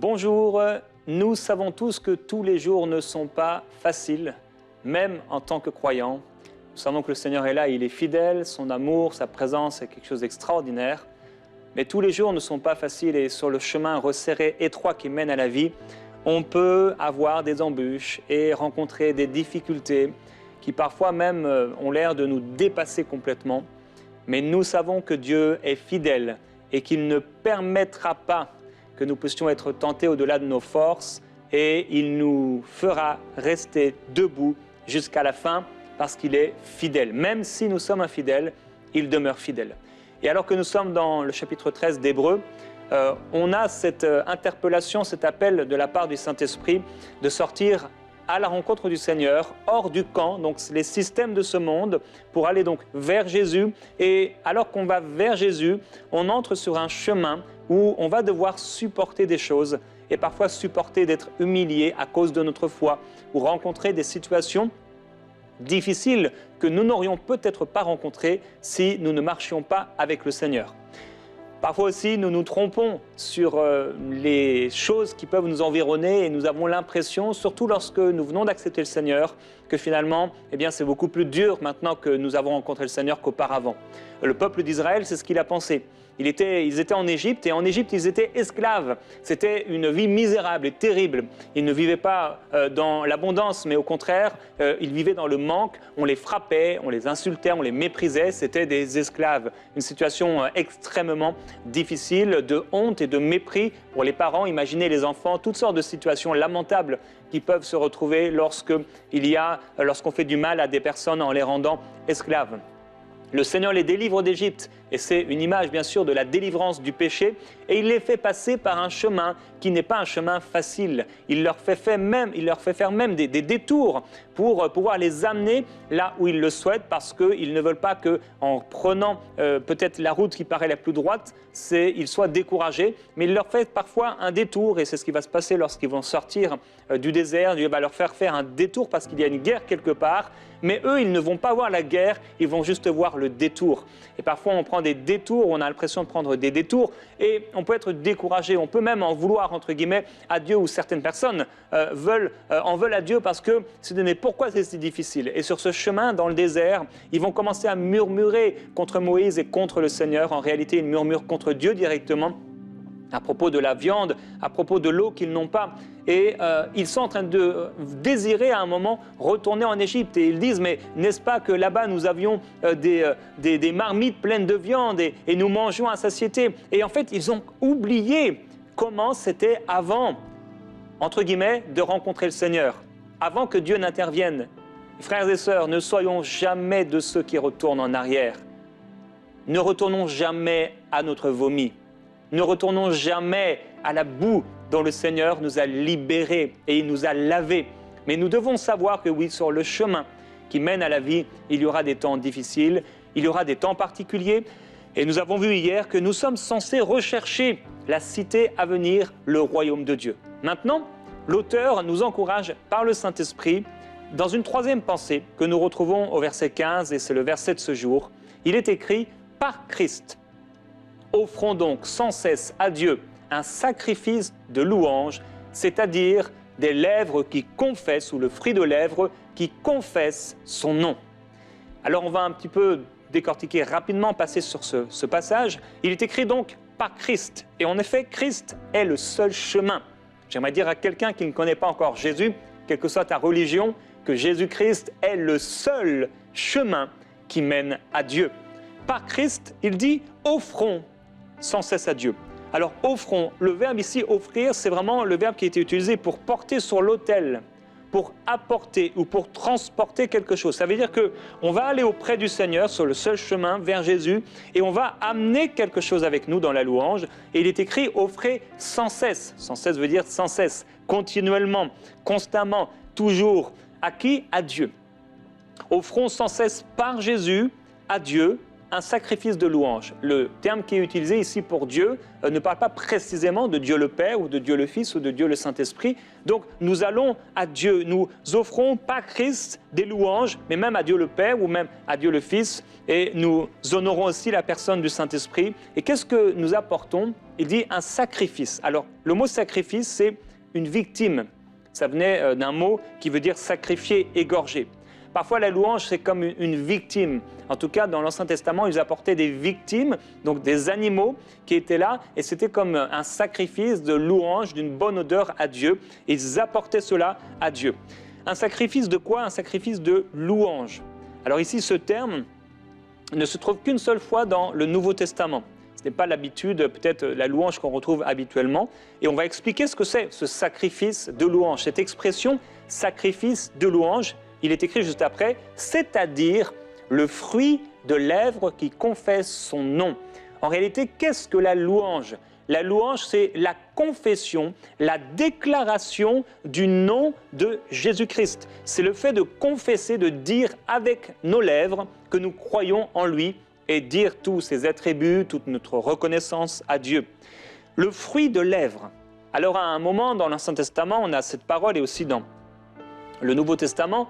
Bonjour, nous savons tous que tous les jours ne sont pas faciles, même en tant que croyants. Nous savons que le Seigneur est là, il est fidèle, son amour, sa présence est quelque chose d'extraordinaire. Mais tous les jours ne sont pas faciles et sur le chemin resserré, étroit qui mène à la vie, on peut avoir des embûches et rencontrer des difficultés qui parfois même ont l'air de nous dépasser complètement. Mais nous savons que Dieu est fidèle et qu'il ne permettra pas que nous puissions être tentés au-delà de nos forces et il nous fera rester debout jusqu'à la fin parce qu'il est fidèle. Même si nous sommes infidèles, il demeure fidèle. Et alors que nous sommes dans le chapitre 13 d'Hébreux, on a cette interpellation, cet appel de la part du Saint-Esprit de sortir à la rencontre du Seigneur, hors du camp, donc les systèmes de ce monde, pour aller donc vers Jésus. Et alors qu'on va vers Jésus, on entre sur un chemin où on va devoir supporter des choses et parfois supporter d'être humilié à cause de notre foi ou rencontrer des situations difficiles que nous n'aurions peut-être pas rencontrées si nous ne marchions pas avec le Seigneur. Parfois aussi, nous nous trompons sur les choses qui peuvent nous environner et nous avons l'impression, surtout lorsque nous venons d'accepter le Seigneur, que finalement, c'est beaucoup plus dur maintenant que nous avons rencontré le Seigneur qu'auparavant. Le peuple d'Israël, c'est ce qu'il a pensé. Ils étaient en Égypte et en Égypte, ils étaient esclaves. C'était une vie misérable et terrible. Ils ne vivaient pas dans l'abondance, mais au contraire, ils vivaient dans le manque. On les frappait, on les insultait, on les méprisait. C'était des esclaves. Une situation extrêmement difficile, de honte et de mépris pour les parents. Imaginez les enfants, toutes sortes de situations lamentables qui peuvent se retrouver lorsqu'on fait du mal à des personnes en les rendant esclaves. Le Seigneur les délivre d'Égypte, et c'est une image bien sûr de la délivrance du péché, et il les fait passer par un chemin qui n'est pas un chemin facile. Il leur fait faire même des détours pour pouvoir les amener là où ils le souhaitent, parce qu'ils ne veulent pas qu'en prenant peut-être la route qui paraît la plus droite, ils soient découragés, mais il leur fait parfois un détour, et c'est ce qui va se passer lorsqu'ils vont sortir du désert. Dieu va leur faire un détour parce qu'il y a une guerre quelque part, mais eux, ils ne vont pas voir la guerre, ils vont juste voir le détour. Et parfois, on prend des détours, on a l'impression de prendre des détours, et on peut être découragé, on peut même en vouloir, entre guillemets, à Dieu, ou certaines personnes en veulent à Dieu parce que se disent, mais pourquoi c'est si difficile? Et sur ce chemin, dans le désert, ils vont commencer à murmurer contre Moïse et contre le Seigneur. En réalité, ils murmurent contre Dieu directement, à propos de la viande, à propos de l'eau qu'ils n'ont pas. Et ils sont en train de désirer à un moment retourner en Égypte. Et ils disent, mais n'est-ce pas que là-bas nous avions des marmites pleines de viande et nous mangions à satiété? Et en fait, ils ont oublié comment c'était avant, entre guillemets, de rencontrer le Seigneur, avant que Dieu n'intervienne. Frères et sœurs, ne soyons jamais de ceux qui retournent en arrière. Ne retournons jamais à notre vomi. Ne retournons jamais à la boue dont le Seigneur nous a libérés et il nous a lavés. Mais nous devons savoir que oui, sur le chemin qui mène à la vie, il y aura des temps difficiles, il y aura des temps particuliers. Et nous avons vu hier que nous sommes censés rechercher la cité à venir, le royaume de Dieu. Maintenant, l'auteur nous encourage par le Saint-Esprit dans une troisième pensée que nous retrouvons au verset 15, et c'est le verset de ce jour. Il est écrit « Par Christ ». Offrons donc sans cesse à Dieu un sacrifice de louange, c'est-à-dire des lèvres qui confessent, ou le fruit de lèvres qui confessent son nom. Alors on va un petit peu décortiquer rapidement, passer sur ce passage. Il est écrit donc par Christ. Et en effet, Christ est le seul chemin. J'aimerais dire à quelqu'un qui ne connaît pas encore Jésus, quelle que soit ta religion, que Jésus-Christ est le seul chemin qui mène à Dieu. Par Christ, il dit « offrons » sans cesse à Dieu. Alors, offrons, le verbe ici, offrir, c'est vraiment le verbe qui a été utilisé pour porter sur l'autel, pour apporter ou pour transporter quelque chose. Ça veut dire qu'on va aller auprès du Seigneur sur le seul chemin vers Jésus et on va amener quelque chose avec nous dans la louange. Et il est écrit « offrez sans cesse ». Sans cesse veut dire sans cesse, continuellement, constamment, toujours. À qui? À Dieu. Offrons sans cesse par Jésus à Dieu un sacrifice de louange. Le terme qui est utilisé ici pour Dieu ne parle pas précisément de Dieu le Père ou de Dieu le Fils ou de Dieu le Saint-Esprit. Donc nous allons à Dieu, nous offrons par Christ des louanges, mais même à Dieu le Père ou même à Dieu le Fils, et nous honorons aussi la personne du Saint-Esprit. Et qu'est-ce que nous apportons? Il dit un sacrifice. Alors le mot sacrifice, c'est une victime. Ça venait d'un mot qui veut dire sacrifier, égorger. Parfois, la louange, c'est comme une victime. En tout cas, dans l'Ancien Testament, ils apportaient des victimes, donc des animaux qui étaient là, et c'était comme un sacrifice de louange, d'une bonne odeur à Dieu. Ils apportaient cela à Dieu. Un sacrifice de quoi? Un sacrifice de louange. Alors ici, ce terme ne se trouve qu'une seule fois dans le Nouveau Testament. Ce n'est pas l'habitude, peut-être la louange qu'on retrouve habituellement. Et on va expliquer ce que c'est, ce sacrifice de louange. Cette expression, sacrifice de louange, il est écrit juste après, c'est-à-dire le fruit de lèvres qui confesse son nom. En réalité, qu'est-ce que la louange? La louange, c'est la confession, la déclaration du nom de Jésus-Christ. C'est le fait de confesser, de dire avec nos lèvres que nous croyons en lui et dire tous ses attributs, toute notre reconnaissance à Dieu. Le fruit de lèvres. Alors à un moment dans l'Ancien Testament, on a cette parole et aussi dans le Nouveau Testament,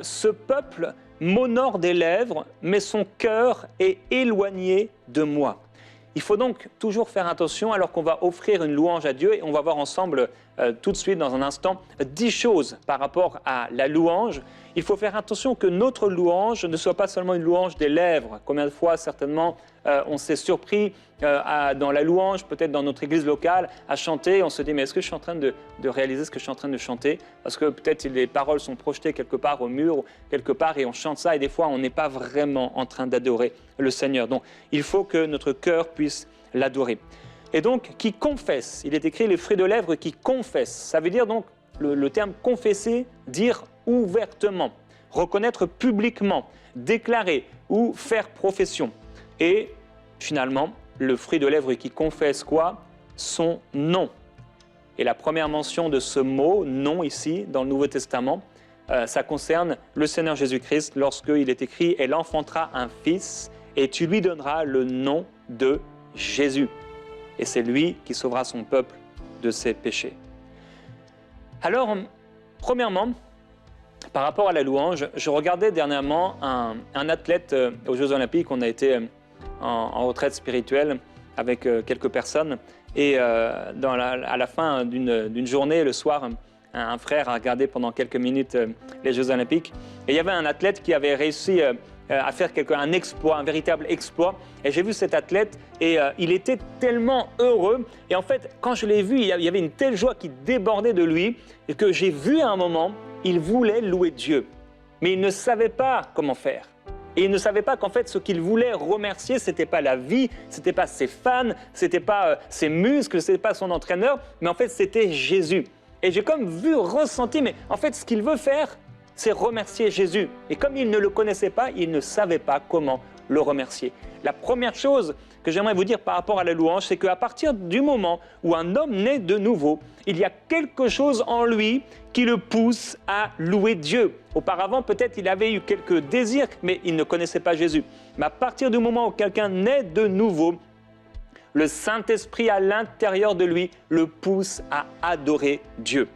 ce peuple m'honore des lèvres, mais son cœur est éloigné de moi. Il faut donc toujours faire attention alors qu'on va offrir une louange à Dieu et on va voir ensemble tout de suite dans un instant 10 choses par rapport à la louange. Il faut faire attention que notre louange ne soit pas seulement une louange des lèvres. Combien de fois certainement on s'est surpris dans la louange, peut-être dans notre église locale, à chanter. On se dit mais est-ce que je suis en train de réaliser ce que je suis en train de chanter? Parce que peut-être les paroles sont projetées quelque part au mur, quelque part et on chante ça et des fois on n'est pas vraiment en train d'adorer le Seigneur. Donc il faut que notre cœur puisse l'adorer. Et donc qui confesse, il est écrit les fruits de lèvres qui confessent. Ça veut dire donc le terme confesser, dire ouvertement, reconnaître publiquement, déclarer ou faire profession. Et finalement, le fruit de lèvres qui confesse quoi? Son nom. Et la première mention de ce mot, nom ici, dans le Nouveau Testament, ça concerne le Seigneur Jésus-Christ lorsqu'il est écrit « Elle enfantera un fils et tu lui donneras le nom de Jésus. » Et c'est lui qui sauvera son peuple de ses péchés. Alors, premièrement, par rapport à la louange, je regardais dernièrement un athlète aux Jeux Olympiques. On a été en retraite spirituelle avec quelques personnes. Et à la fin d'une journée, le soir, un frère a regardé pendant quelques minutes les Jeux Olympiques. Et il y avait un athlète qui avait réussi à faire un exploit, un véritable exploit. Et j'ai vu cet athlète et il était tellement heureux. Et en fait, quand je l'ai vu, il y avait une telle joie qui débordait de lui et que j'ai vu à un moment, il voulait louer Dieu. Mais il ne savait pas comment faire. Et il ne savait pas qu'en fait, ce qu'il voulait remercier, ce n'était pas la vie, ce n'était pas ses fans, ce n'était pas ses muscles, ce n'était pas son entraîneur, mais en fait, c'était Jésus. Et j'ai comme ressenti, mais en fait, ce qu'il veut faire, c'est remercier Jésus. Et comme il ne le connaissait pas, il ne savait pas comment le remercier. La première chose que j'aimerais vous dire par rapport à la louange, c'est qu'à partir du moment où un homme naît de nouveau, il y a quelque chose en lui qui le pousse à louer Dieu. Auparavant, peut-être il avait eu quelques désirs, mais il ne connaissait pas Jésus. Mais à partir du moment où quelqu'un naît de nouveau, le Saint-Esprit à l'intérieur de lui le pousse à adorer Dieu.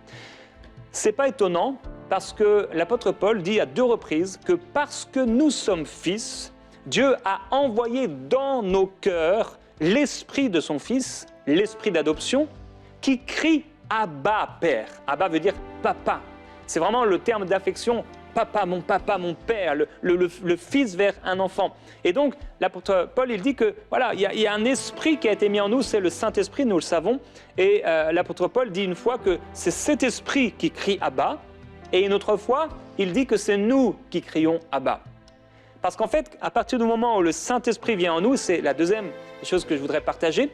Ce n'est pas étonnant parce que l'apôtre Paul dit à 2 reprises que parce que nous sommes fils, Dieu a envoyé dans nos cœurs l'esprit de son Fils, l'esprit d'adoption, qui crie « Abba, Père ». Abba veut dire « papa ». C'est vraiment le terme d'affection « papa, mon père », le fils vers un enfant. Et donc, l'apôtre Paul, il dit que voilà, il y a un esprit qui a été mis en nous, c'est le Saint-Esprit, nous le savons. Et l'apôtre Paul dit une fois que c'est cet esprit qui crie « Abba », et une autre fois, il dit que c'est nous qui crions « Abba ». Parce qu'en fait, à partir du moment où le Saint-Esprit vient en nous, c'est la deuxième chose que je voudrais partager,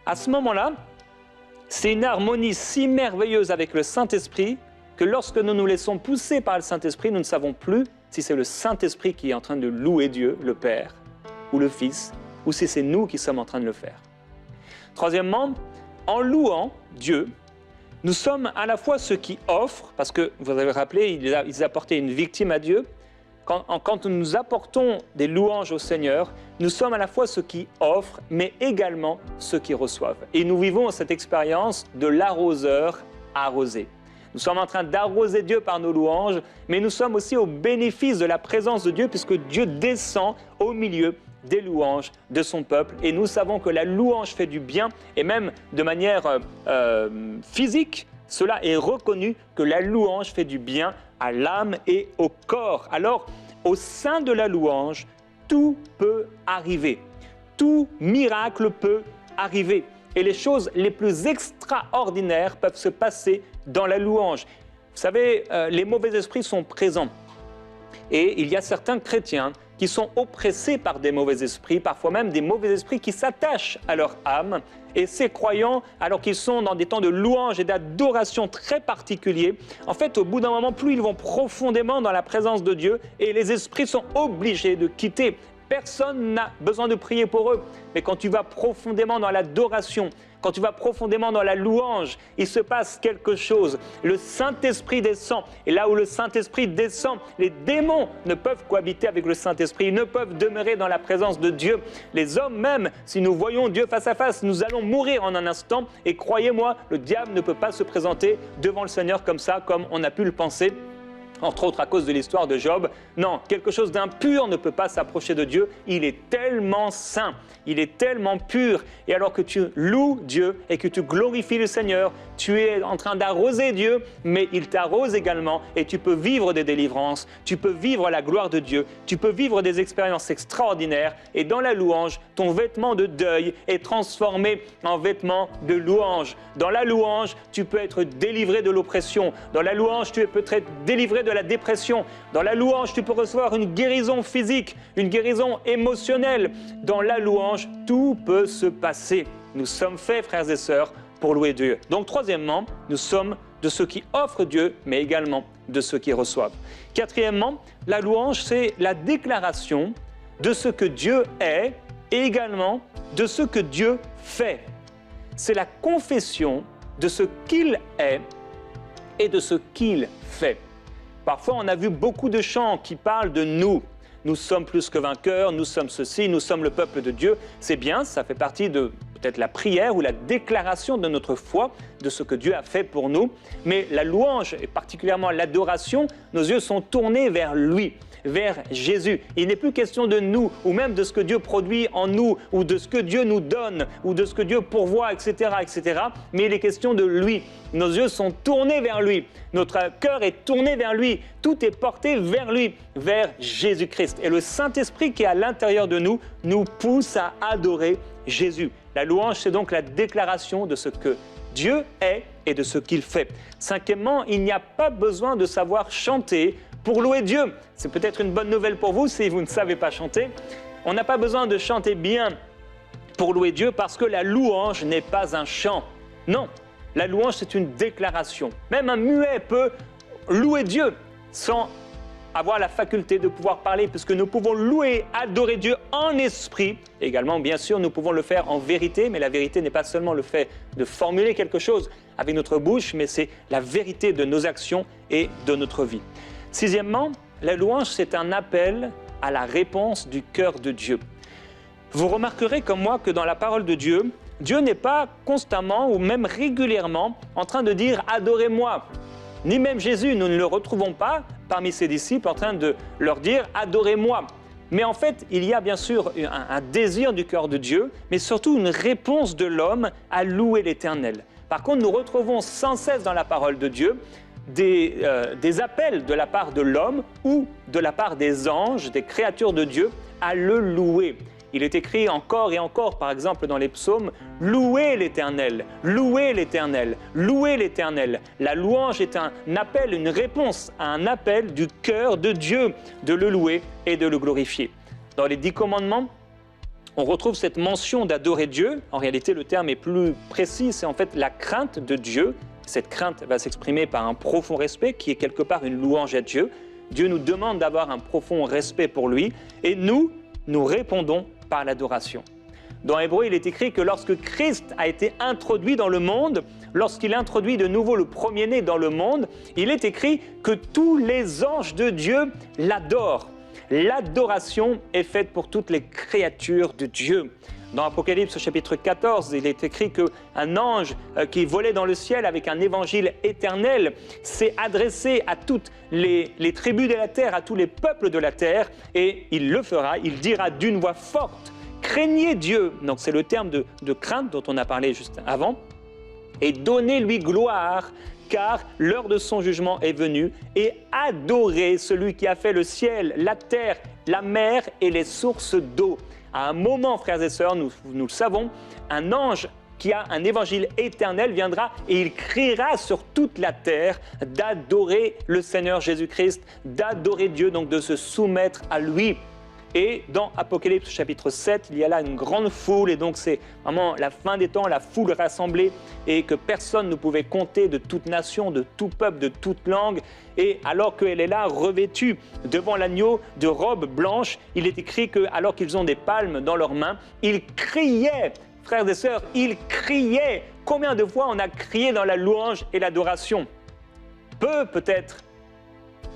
à ce moment-là, c'est une harmonie si merveilleuse avec le Saint-Esprit que lorsque nous nous laissons pousser par le Saint-Esprit, nous ne savons plus si c'est le Saint-Esprit qui est en train de louer Dieu, le Père, ou le Fils, ou si c'est nous qui sommes en train de le faire. Troisièmement, en louant Dieu, nous sommes à la fois ceux qui offrent, parce que vous avez rappelé, ils apportaient une victime à Dieu, quand nous apportons des louanges au Seigneur, nous sommes à la fois ceux qui offrent, mais également ceux qui reçoivent. Et nous vivons cette expérience de l'arroseur arrosé. Nous sommes en train d'arroser Dieu par nos louanges, mais nous sommes aussi au bénéfice de la présence de Dieu, puisque Dieu descend au milieu des louanges de son peuple. Et nous savons que la louange fait du bien, et même de manière physique, cela est reconnu que la louange fait du bien à l'âme et au corps. Alors, au sein de la louange, tout peut arriver. Tout miracle peut arriver. Et les choses les plus extraordinaires peuvent se passer dans la louange. Vous savez, les mauvais esprits sont présents. Et il y a certains chrétiens qui sont oppressés par des mauvais esprits, parfois même des mauvais esprits qui s'attachent à leur âme. Et ces croyants, alors qu'ils sont dans des temps de louange et d'adoration très particuliers, en fait, au bout d'un moment, plus ils vont profondément dans la présence de Dieu et les esprits sont obligés de quitter. Personne n'a besoin de prier pour eux. Mais quand tu vas profondément dans l'adoration, quand tu vas profondément dans la louange, il se passe quelque chose. Le Saint-Esprit descend. Et là où le Saint-Esprit descend, les démons ne peuvent cohabiter avec le Saint-Esprit. Ils ne peuvent demeurer dans la présence de Dieu. Les hommes même, si nous voyons Dieu face à face, nous allons mourir en un instant. Et croyez-moi, le diable ne peut pas se présenter devant le Seigneur comme ça, comme on a pu le penser. Entre autres à cause de l'histoire de Job. Non, quelque chose d'impur ne peut pas s'approcher de Dieu. Il est tellement saint, il est tellement pur. Et alors que tu loues Dieu et que tu glorifies le Seigneur, tu es en train d'arroser Dieu, mais il t'arrose également et tu peux vivre des délivrances, tu peux vivre la gloire de Dieu, tu peux vivre des expériences extraordinaires. Et dans la louange, ton vêtement de deuil est transformé en vêtement de louange. Dans la louange, tu peux être délivré de l'oppression. Dans la louange, tu peux être délivré de la dépression. Dans la louange, tu peux recevoir une guérison physique, une guérison émotionnelle. Dans la louange, tout peut se passer. Nous sommes faits, frères et sœurs, pour louer Dieu. Donc, troisièmement, nous sommes de ceux qui offrent Dieu, mais également de ceux qui reçoivent. Quatrièmement, la louange, c'est la déclaration de ce que Dieu est et également de ce que Dieu fait. C'est la confession de ce qu'il est et de ce qu'il fait. Parfois, on a vu beaucoup de chants qui parlent de nous. Nous sommes plus que vainqueurs, nous sommes ceci, nous sommes le peuple de Dieu. C'est bien, ça fait partie de peut-être la prière ou la déclaration de notre foi, de ce que Dieu a fait pour nous. Mais la louange, et particulièrement l'adoration, nos yeux sont tournés vers lui, vers Jésus. Il n'est plus question de nous, ou même de ce que Dieu produit en nous, ou de ce que Dieu nous donne, ou de ce que Dieu pourvoit, etc., etc. Mais il est question de lui. Nos yeux sont tournés vers lui. Notre cœur est tourné vers lui. Tout est porté vers lui, vers Jésus-Christ. Et le Saint-Esprit qui est à l'intérieur de nous pousse à adorer Jésus. La louange, c'est donc la déclaration de ce que Dieu est et de ce qu'il fait. Cinquièmement, il n'y a pas besoin de savoir chanter pour louer Dieu. C'est peut-être une bonne nouvelle pour vous si vous ne savez pas chanter. On n'a pas besoin de chanter bien pour louer Dieu parce que la louange n'est pas un chant. Non, la louange, c'est une déclaration. Même un muet peut louer Dieu sans avoir la faculté de pouvoir parler, puisque nous pouvons louer, adorer Dieu en esprit. Également, bien sûr, nous pouvons le faire en vérité, mais la vérité n'est pas seulement le fait de formuler quelque chose avec notre bouche, mais c'est la vérité de nos actions et de notre vie. Sixièmement, la louange, c'est un appel à la réponse du cœur de Dieu. Vous remarquerez comme moi que dans la parole de Dieu, Dieu n'est pas constamment ou même régulièrement en train de dire « adorez-moi ». Ni même Jésus, nous ne le retrouvons pas parmi ses disciples en train de leur dire « adorez-moi ». Mais en fait, il y a bien sûr un désir du cœur de Dieu, mais surtout une réponse de l'homme à louer l'Éternel. Par contre, nous retrouvons sans cesse dans la parole de Dieu des appels de la part de l'homme ou de la part des anges, des créatures de Dieu, à le louer. Il est écrit encore et encore, par exemple, dans les psaumes, « Louez l'Éternel, louez l'Éternel, louez l'Éternel ». La louange est un appel, une réponse à un appel du cœur de Dieu, de le louer et de le glorifier. Dans les 10 commandements, on retrouve cette mention d'adorer Dieu. En réalité, le terme est plus précis, c'est en fait la crainte de Dieu. Cette crainte va s'exprimer par un profond respect qui est quelque part une louange à Dieu. Dieu nous demande d'avoir un profond respect pour lui et nous répondons par l'adoration. Dans Hébreux, il est écrit que lorsque Christ a été introduit dans le monde, lorsqu'il introduit de nouveau le premier-né dans le monde, il est écrit que tous les anges de Dieu l'adorent. L'adoration est faite pour toutes les créatures de Dieu. Dans Apocalypse chapitre 14, il est écrit qu'un ange qui volait dans le ciel avec un évangile éternel s'est adressé à toutes les tribus de la terre, à tous les peuples de la terre, et il le fera, il dira d'une voix forte, « Craignez Dieu », donc c'est le terme de crainte dont on a parlé juste avant, « et donnez-lui gloire ». Car l'heure de son jugement est venue, et adorez celui qui a fait le ciel, la terre, la mer et les sources d'eau. À un moment, frères et sœurs, nous le savons, un ange qui a un évangile éternel viendra et il criera sur toute la terre d'adorer le Seigneur Jésus-Christ, d'adorer Dieu, donc de se soumettre à lui. Et dans Apocalypse chapitre 7, il y a là une grande foule, et donc c'est vraiment la fin des temps, la foule rassemblée, et que personne ne pouvait compter, de toute nation, de tout peuple, de toute langue. Et alors qu'elle est là, revêtue devant l'agneau de robes blanches, il est écrit que, alors qu'ils ont des palmes dans leurs mains, ils criaient, frères et sœurs, ils criaient. Combien de fois on a crié dans la louange et l'adoration? Peu peut-être.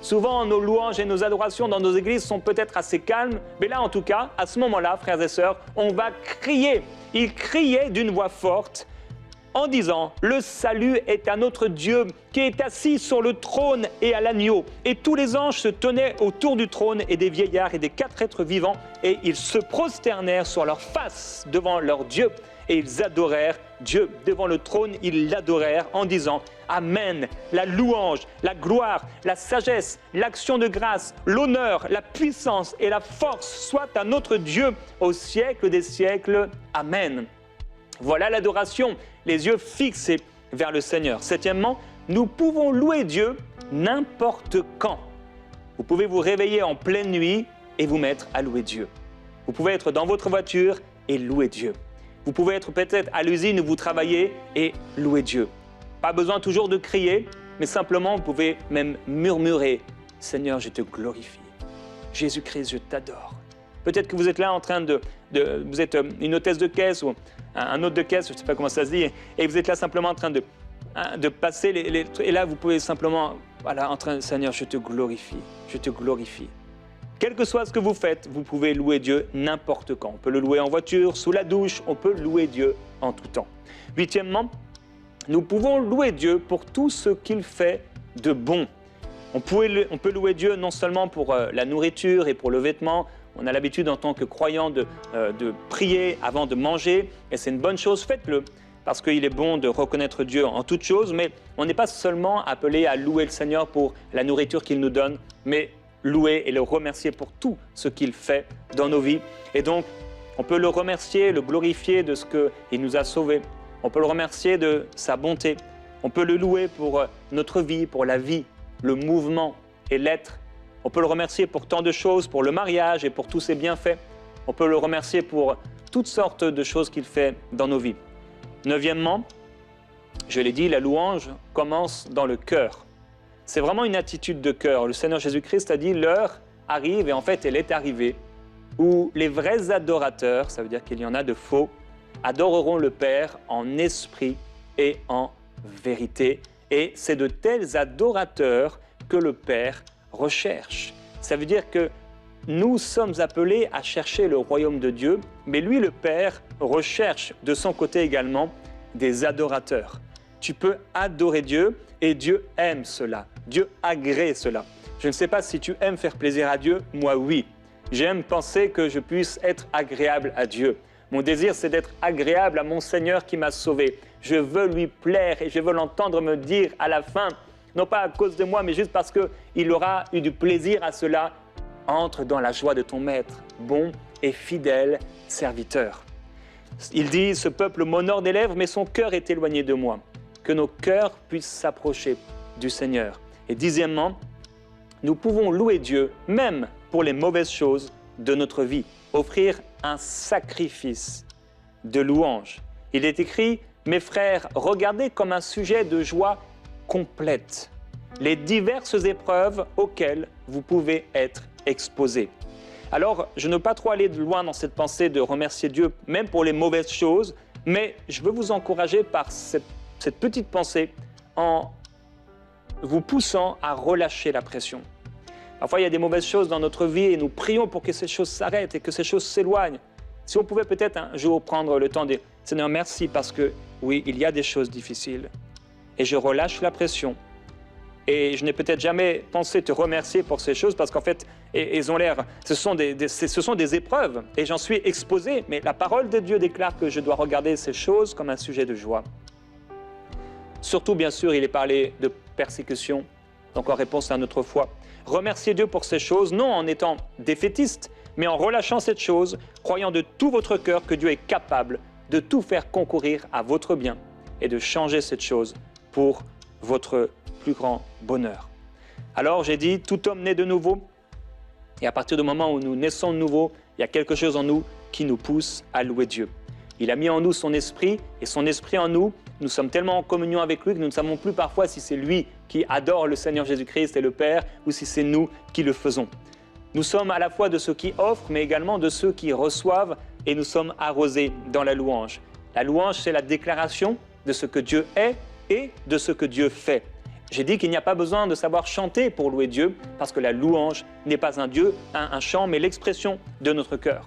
Souvent, nos louanges et nos adorations dans nos églises sont peut-être assez calmes, mais là, en tout cas, à ce moment-là, frères et sœurs, on va crier. Ils criaient d'une voix forte en disant « Le salut est à notre Dieu qui est assis sur le trône et à l'agneau. » Et tous les anges se tenaient autour du trône et des vieillards et des 4 êtres vivants, et ils se prosternèrent sur leur face devant leur Dieu, et ils adorèrent Dieu. Devant le trône, ils l'adorèrent en disant « Amen, la louange, la gloire, la sagesse, l'action de grâce, l'honneur, la puissance et la force soient à notre Dieu au siècle des siècles. Amen. » Voilà l'adoration, les yeux fixés vers le Seigneur. Septièmement, nous pouvons louer Dieu n'importe quand. Vous pouvez vous réveiller en pleine nuit et vous mettre à louer Dieu. Vous pouvez être dans votre voiture et louer Dieu. Vous pouvez être peut-être à l'usine où vous travaillez et louer Dieu. Pas besoin toujours de crier, mais simplement vous pouvez même murmurer « Seigneur, je te glorifie. Jésus-Christ, je t'adore. » Peut-être que vous êtes là en train vous êtes une hôtesse de caisse ou un hôte de caisse, je ne sais pas comment ça se dit, et vous êtes là simplement en train de passer et là vous pouvez simplement, voilà, en train, Seigneur, je te glorifie, je te glorifie. Quel que soit ce que vous faites, vous pouvez louer Dieu n'importe quand. On peut le louer en voiture, sous la douche, on peut louer Dieu en tout temps. Huitièmement, nous pouvons louer Dieu pour tout ce qu'il fait de bon. On peut louer Dieu non seulement pour la nourriture et pour le vêtement. On a l'habitude en tant que croyant de prier avant de manger, et c'est une bonne chose, faites-le, parce qu'il est bon de reconnaître Dieu en toutes choses, mais on n'est pas seulement appelé à louer le Seigneur pour la nourriture qu'il nous donne, mais louer et le remercier pour tout ce qu'il fait dans nos vies. Et donc, on peut le remercier, le glorifier de ce qu'il nous a sauvés. On peut le remercier de sa bonté. On peut le louer pour notre vie, pour la vie, le mouvement et l'être. On peut le remercier pour tant de choses, pour le mariage et pour tous ses bienfaits. On peut le remercier pour toutes sortes de choses qu'il fait dans nos vies. Neuvièmement, je l'ai dit, la louange commence dans le cœur. C'est vraiment une attitude de cœur. Le Seigneur Jésus-Christ a dit « l'heure arrive » et en fait elle est arrivée, où les vrais adorateurs, ça veut dire qu'il y en a de faux, adoreront le Père en esprit et en vérité. Et c'est de tels adorateurs que le Père recherche. Ça veut dire que nous sommes appelés à chercher le royaume de Dieu, mais lui, le Père, recherche de son côté également des adorateurs. Tu peux adorer Dieu et Dieu aime cela. Dieu agrée cela. Je ne sais pas si tu aimes faire plaisir à Dieu, moi oui. J'aime penser que je puisse être agréable à Dieu. Mon désir, c'est d'être agréable à mon Seigneur qui m'a sauvé. Je veux lui plaire et je veux l'entendre me dire à la fin, non pas à cause de moi, mais juste parce qu'il aura eu du plaisir à cela, entre dans la joie de ton maître, bon et fidèle serviteur. Il dit, ce peuple m'honore des lèvres, mais son cœur est éloigné de moi. Que nos cœurs puissent s'approcher du Seigneur. Et dixièmement, nous pouvons louer Dieu, même pour les mauvaises choses de notre vie. Offrir un sacrifice de louange. Il est écrit, mes frères, regardez comme un sujet de joie complète les diverses épreuves auxquelles vous pouvez être exposés. Alors, je ne veux pas trop aller de loin dans cette pensée de remercier Dieu, même pour les mauvaises choses, mais je veux vous encourager par cette petite pensée en vous poussant à relâcher la pression. Parfois, il y a des mauvaises choses dans notre vie et nous prions pour que ces choses s'arrêtent et que ces choses s'éloignent. Si on pouvait peut-être un jour prendre le temps de dire « Seigneur, merci parce que oui, il y a des choses difficiles et je relâche la pression. Et je n'ai peut-être jamais pensé te remercier pour ces choses parce qu'en fait, elles ont l'air, ce sont des épreuves et j'en suis exposé. Mais la parole de Dieu déclare que je dois regarder ces choses comme un sujet de joie. » Surtout, bien sûr, il est parlé de persécution, donc en réponse à notre foi. Remerciez Dieu pour ces choses, non en étant défaitiste, mais en relâchant cette chose, croyant de tout votre cœur que Dieu est capable de tout faire concourir à votre bien et de changer cette chose pour votre plus grand bonheur. Alors j'ai dit, tout homme naît de nouveau, et à partir du moment où nous naissons de nouveau, il y a quelque chose en nous qui nous pousse à louer Dieu. Il a mis en nous son esprit, et son esprit en nous, nous sommes tellement en communion avec lui que nous ne savons plus parfois si c'est lui qui adore le Seigneur Jésus-Christ et le Père, ou si c'est nous qui le faisons. Nous sommes à la fois de ceux qui offrent, mais également de ceux qui reçoivent, et nous sommes arrosés dans la louange. La louange, c'est la déclaration de ce que Dieu est et de ce que Dieu fait. J'ai dit qu'il n'y a pas besoin de savoir chanter pour louer Dieu, parce que la louange n'est pas un chant, mais l'expression de notre cœur.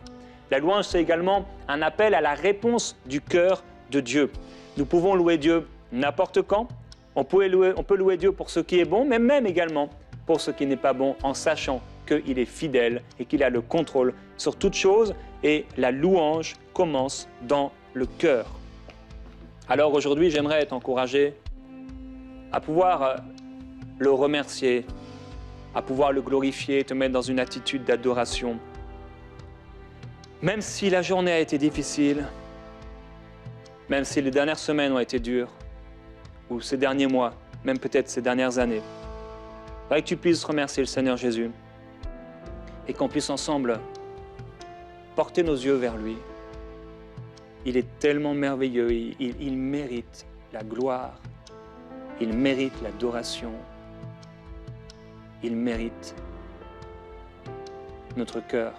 La louange, c'est également un appel à la réponse du cœur de Dieu. Nous pouvons louer Dieu n'importe quand. On peut louer Dieu pour ce qui est bon, mais même également pour ce qui n'est pas bon, en sachant qu'il est fidèle et qu'il a le contrôle sur toute chose. Et la louange commence dans le cœur. Alors aujourd'hui, j'aimerais t'encourager à pouvoir le remercier, à pouvoir le glorifier, te mettre dans une attitude d'adoration. Même si la journée a été difficile, même si les dernières semaines ont été dures, ou ces derniers mois, même peut-être ces dernières années, il faudrait que tu puisses remercier le Seigneur Jésus et qu'on puisse ensemble porter nos yeux vers lui. Il est tellement merveilleux, il mérite la gloire, il mérite l'adoration, il mérite notre cœur.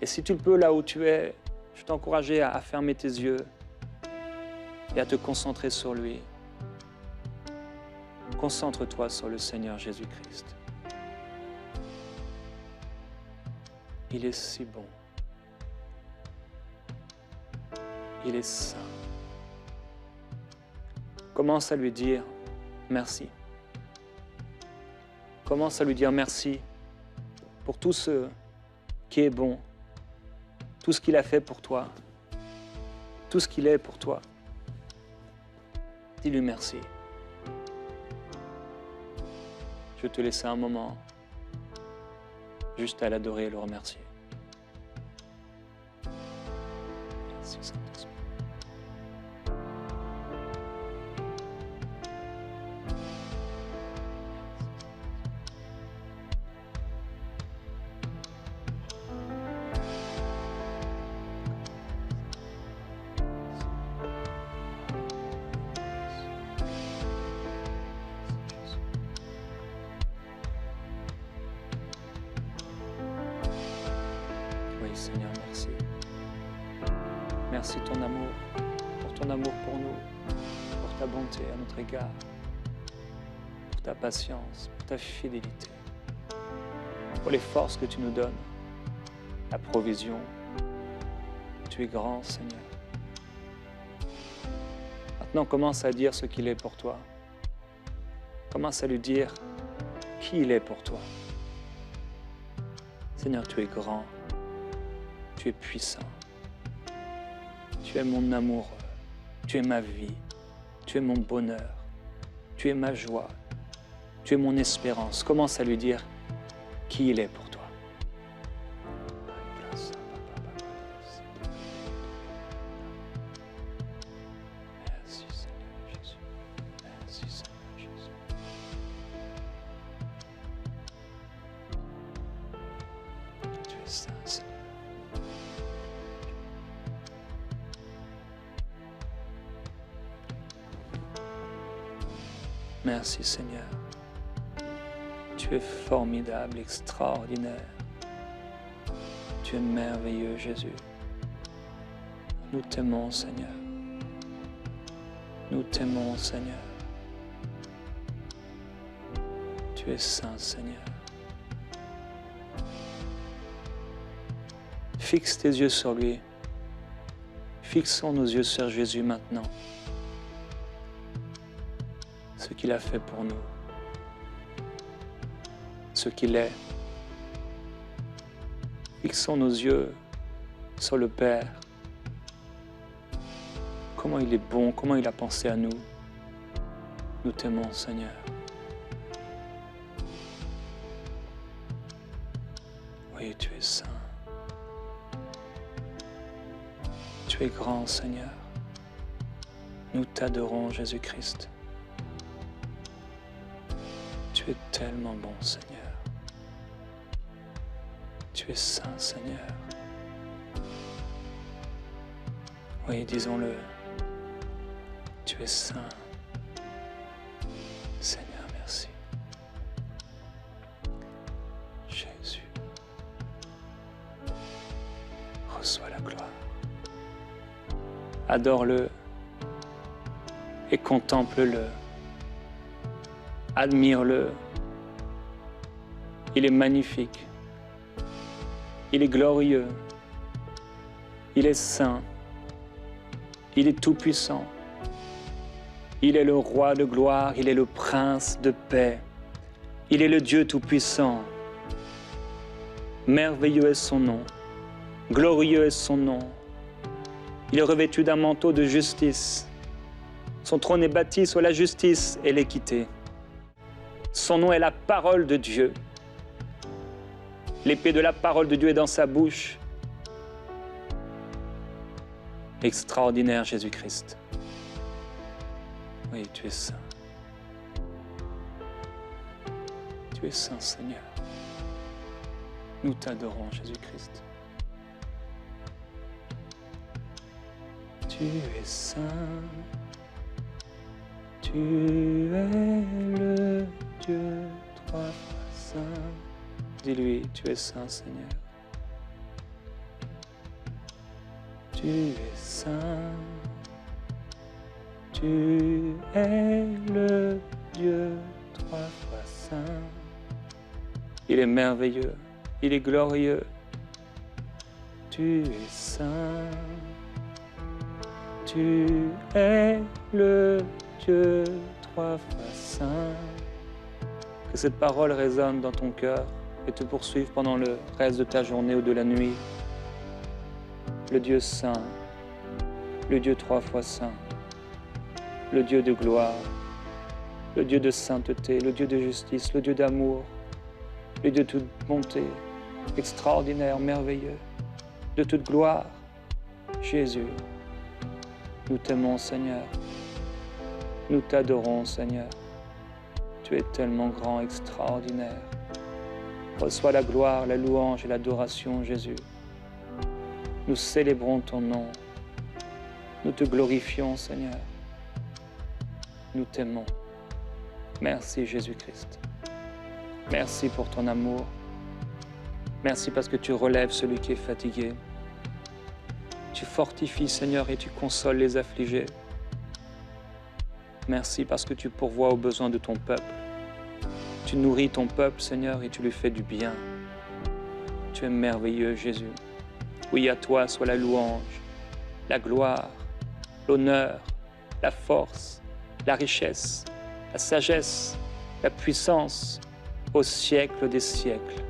Et si tu le peux, là où tu es, je t'encourage à fermer tes yeux et à te concentrer sur lui. Concentre-toi sur le Seigneur Jésus-Christ. Il est si bon. Il est saint. Commence à lui dire merci. Commence à lui dire merci pour tout ce qui est bon, tout ce qu'il a fait pour toi, tout ce qu'il est pour toi. Dis-lui merci. Je vais te laisser un moment juste à l'adorer et le remercier. Merci, Saint-Esprit. Oui, Seigneur, merci. Merci ton amour, pour ton amour pour nous, pour ta bonté à notre égard, pour ta patience, pour ta fidélité, pour les forces que tu nous donnes, la provision. Tu es grand, Seigneur. Maintenant, commence à dire ce qu'il est pour toi. Commence à lui dire qui il est pour toi. Seigneur, tu es grand. Tu es puissant, tu es mon amoureux, tu es ma vie, tu es mon bonheur, tu es ma joie, tu es mon espérance. Commence à lui dire qui il est pour toi. Merci Seigneur Jésus, merci Seigneur Jésus. Tu es saint, Seigneur. Merci Seigneur. Tu es formidable, extraordinaire. Tu es merveilleux Jésus. Nous t'aimons Seigneur. Nous t'aimons Seigneur. Tu Tu es saint, Seigneur. Fixe tes yeux sur lui. Fixons nos yeux sur Jésus maintenant. Ce qu'il a fait pour nous. Ce qu'il est. Fixons nos yeux sur le Père. Comment il est bon, comment il a pensé à nous. Nous t'aimons, Seigneur. Oui, tu es saint. Tu es grand, Seigneur. Nous t'adorons, Jésus-Christ. Tu es tellement bon, Seigneur. Tu es saint, Seigneur. Oui, disons-le. Tu es saint. Seigneur, merci. Jésus. Reçois la gloire. Adore-le et contemple-le. Admire-le. Il est magnifique. Il est glorieux. Il est saint. Il est tout-puissant. Il est le roi de gloire. Il est le prince de paix. Il est le Dieu tout-puissant. Merveilleux est son nom. Glorieux est son nom. Il est revêtu d'un manteau de justice. Son trône est bâti sur la justice et l'équité. Son nom est la parole de Dieu. L'épée de la parole de Dieu est dans sa bouche. Extraordinaire Jésus-Christ. Oui, tu es saint. Tu es saint, Seigneur. Nous t'adorons, Jésus-Christ. Tu es saint. Tu es le Dieu trois fois saint. Dis-lui, tu es saint, Seigneur. Tu es saint. Tu es le Dieu trois fois saint. Il est merveilleux, il est glorieux. Tu es saint. Tu es le Dieu trois fois saint. Que cette parole résonne dans ton cœur et te poursuive pendant le reste de ta journée ou de la nuit. Le Dieu saint, le Dieu trois fois saint, le Dieu de gloire, le Dieu de sainteté, le Dieu de justice, le Dieu d'amour, le Dieu de toute bonté, extraordinaire, merveilleux, de toute gloire, Jésus. Nous t'aimons, Seigneur. Nous t'adorons, Seigneur. Tu es tellement grand, extraordinaire. Reçois la gloire, la louange et l'adoration, Jésus. Nous célébrons ton nom. Nous te glorifions, Seigneur. Nous t'aimons. Merci, Jésus-Christ. Merci pour ton amour. Merci parce que tu relèves celui qui est fatigué. Tu fortifies, Seigneur, et tu consoles les affligés. Merci parce que tu pourvois aux besoins de ton peuple. Tu nourris ton peuple, Seigneur, et tu lui fais du bien. Tu es merveilleux, Jésus. Oui, à toi soit la louange, la gloire, l'honneur, la force, la richesse, la sagesse, la puissance, au siècle des siècles.